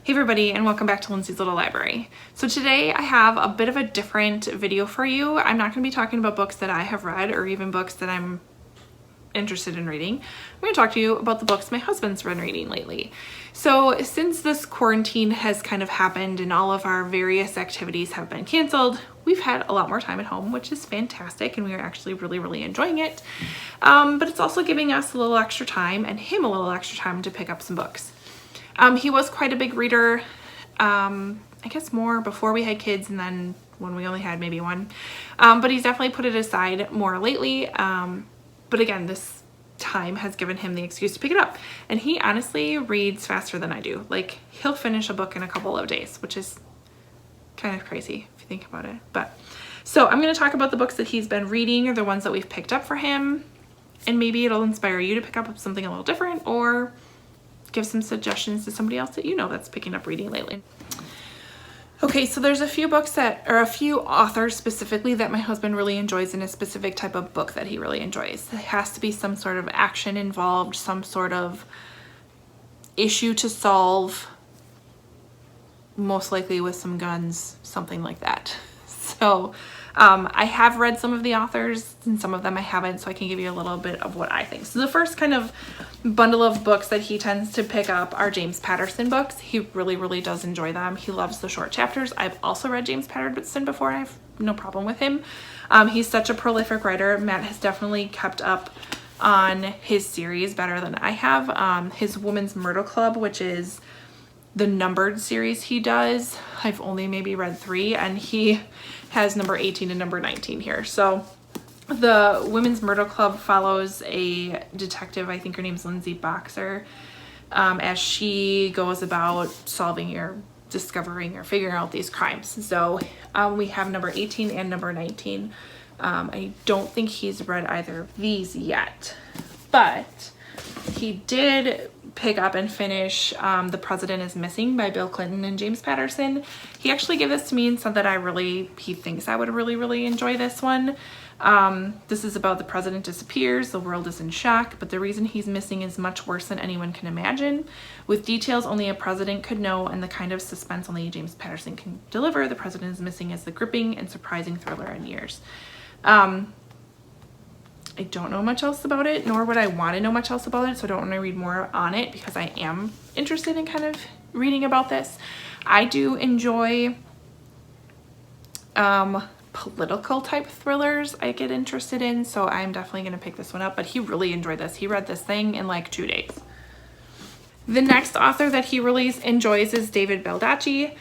Hey everybody, and welcome back to Lindsey's Little Library. So today I have a bit of a different video for you. I'm not going to be talking about books that I have read or even books that I'm interested in reading. I'm going to talk to you about the books my husband's been reading lately. So since this quarantine has kind of happened and all of our various activities have been canceled, we've had a lot more time at home, which is fantastic, and we are actually really enjoying it. But it's also giving us a little extra time and him a little extra time to pick up some books. He was quite a big reader, I guess more before we had kids and then when we only had maybe one. But he's definitely put it aside more lately. But again, this time has given him the excuse to pick it up. And he honestly reads faster than I do. Like, he'll finish a book in a couple of days, which is kind of crazy if you think about it. But so I'm going to talk about the books that he's been reading or the ones that we've picked up for him. And maybe it'll inspire you to pick up something a little different or give some suggestions to somebody else that you know that's picking up reading lately. Okay, so there's a few books that, or a few authors specifically that my husband really enjoys in a specific type of book that he really enjoys. It has to be some sort of action involved, some sort of issue to solve, most likely with some guns, something like that. So I have read some of the authors and some of them I haven't, so I can give you a little bit of what I think. So the first kind of bundle of books that he tends to pick up are James Patterson books. He really does enjoy them. He loves the short chapters. I've also read James Patterson before. I have no problem with him. He's such a prolific writer. Matt has definitely kept up on his series better than I have. His Women's Myrtle Club, which is the numbered series he does, I've only maybe read 3, and he has number 18 and number 19 here. So the Women's Myrtle Club follows a detective, I think her name's Lindsey Boxer, as she goes about solving or discovering or figuring out these crimes. So we have number 18 and number 19. I don't think he's read either of these yet, but he did pick up and finish The President is Missing by Bill Clinton and James Patterson. He actually gave this to me and said that he thinks I would really enjoy this one. This is about the president disappears, the world is in shock, but the reason he's missing is much worse than anyone can imagine. With details only a president could know and the kind of suspense only James Patterson can deliver, The President is Missing is the gripping and surprising thriller in years. I don't know much else about it, nor would I want to know much else about it, so I don't want to read more on it because I am interested in kind of reading about this. I do enjoy political type thrillers I get interested in, so I'm definitely going to pick this one up, but he really enjoyed this. He read this thing in like 2 days. The next author that he really enjoys is David Baldacci.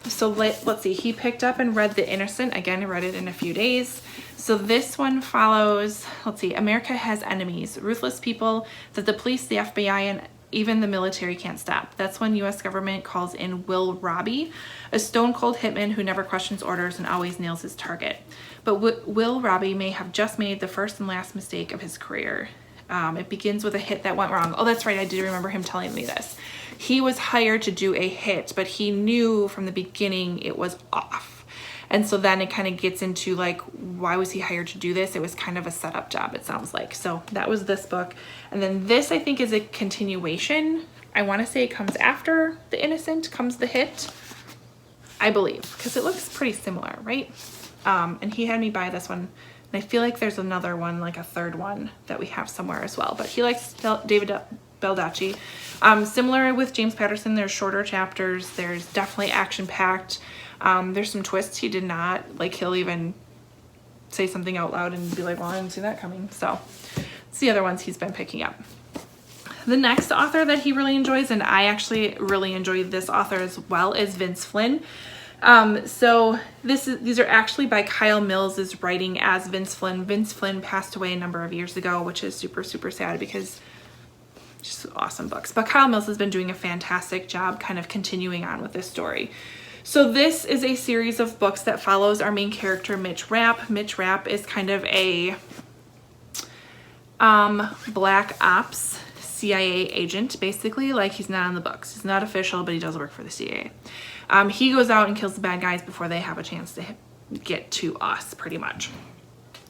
So let's see, he picked up and read The Innocent. Again, I read it in a few days. So this one follows, let's see, America has enemies, ruthless people that the police, the FBI, and even the military can't stop. That's when U.S. government calls in Will Robbie, a stone-cold hitman who never questions orders and always nails his target. But Will Robbie may have just made the first and last mistake of his career. It begins with a hit that went wrong. Oh, that's right. I do remember him telling me this. He was hired to do a hit, but he knew from the beginning it was off. And so then it kind of gets into like, why was he hired to do this? It was kind of a setup job, it sounds like. So that was this book. And then this, I think, is a continuation. I want to say it comes after The Innocent, comes The Hit, I believe, because it looks pretty similar, right? And he had me buy this one. And I feel like there's another one, like a third one that we have somewhere as well. But he likes David Baldacci. Similar with James Patterson, there's shorter chapters. There's definitely action-packed. There's some twists he did not. Like, he'll even say something out loud and be like, well, I didn't see that coming. So it's the other ones he's been picking up. The next author that he really enjoys, and I actually really enjoy this author as well, is Vince Flynn. So these are actually by Kyle Mills' writing as Vince Flynn. Vince Flynn passed away a number of years ago, which is super sad because just awesome books. But Kyle Mills has been doing a fantastic job kind of continuing on with this story. So this is a series of books that follows our main character, Mitch Rapp. Mitch Rapp is kind of a black ops CIA agent, basically. Like, he's not on the books. He's not official, but he does work for the CIA. He goes out and kills the bad guys before they have a chance to get to us, pretty much.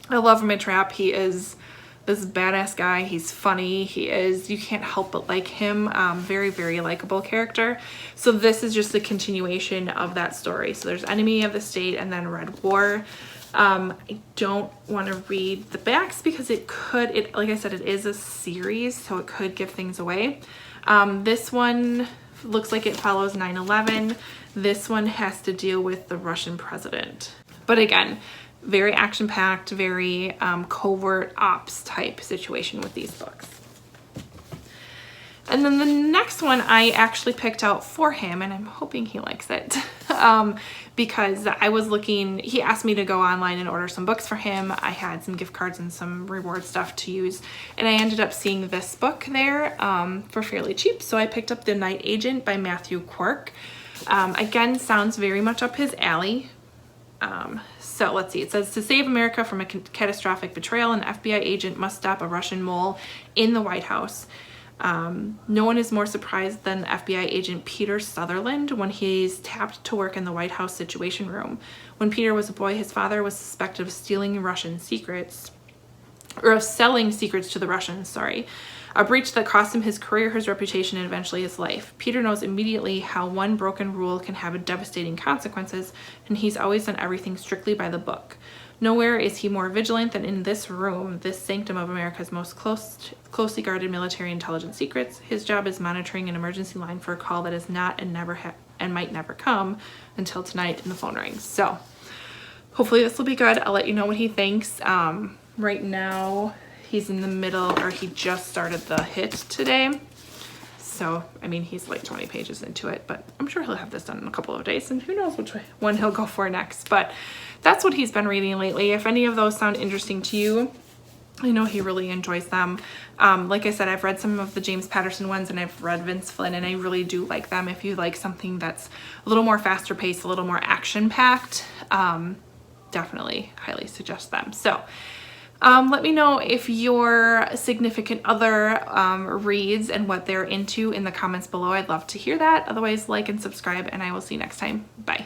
I love Mitch Rapp. He is this badass guy. He's funny. You can't help but like him. Very, very likable character. So this is just a continuation of that story. So there's Enemy of the State and then Red War. I don't want to read the backs because like I said, it is a series, so it could give things away. This one looks like it follows 9/11. This one has to deal with the Russian president. But again, very action-packed, very covert ops type situation with these books. And then the next one I actually picked out for him, and I'm hoping he likes it, because I was looking, he asked me to go online and order some books for him. I had some gift cards and some reward stuff to use, and I ended up seeing this book there for fairly cheap. So I picked up The Night Agent by Matthew Quirk. Again, sounds very much up his alley. So let's see, it says, to save America from a catastrophic betrayal, an FBI agent must stop a Russian mole in the White House. No one is more surprised than FBI agent Peter Sutherland when he's tapped to work in the White House Situation Room. When Peter was a boy, his father was suspected of stealing Russian secrets, or of selling secrets to the Russians, sorry. A breach that cost him his career, his reputation, and eventually his life. Peter knows immediately how one broken rule can have devastating consequences, and he's always done everything strictly by the book. Nowhere is he more vigilant than in this room, this sanctum of America's most closely guarded military intelligence secrets. His job is monitoring an emergency line for a call that is not and might never come until tonight and the phone rings. So hopefully this will be good. I'll let you know what he thinks. Right now he's in the middle, or he just started the hit today. So, I mean, he's like 20 pages into it, but I'm sure he'll have this done in a couple of days, and who knows which one he'll go for next. But that's what he's been reading lately. If any of those sound interesting to you, I know he really enjoys them. Like I said, I've read some of the James Patterson ones, and I've read Vince Flynn, and I really do like them. If you like something that's a little more faster paced, a little more action packed, definitely highly suggest them. So let me know if your significant other reads and what they're into in the comments below. I'd love to hear that. Otherwise, like and subscribe, and I will see you next time. Bye.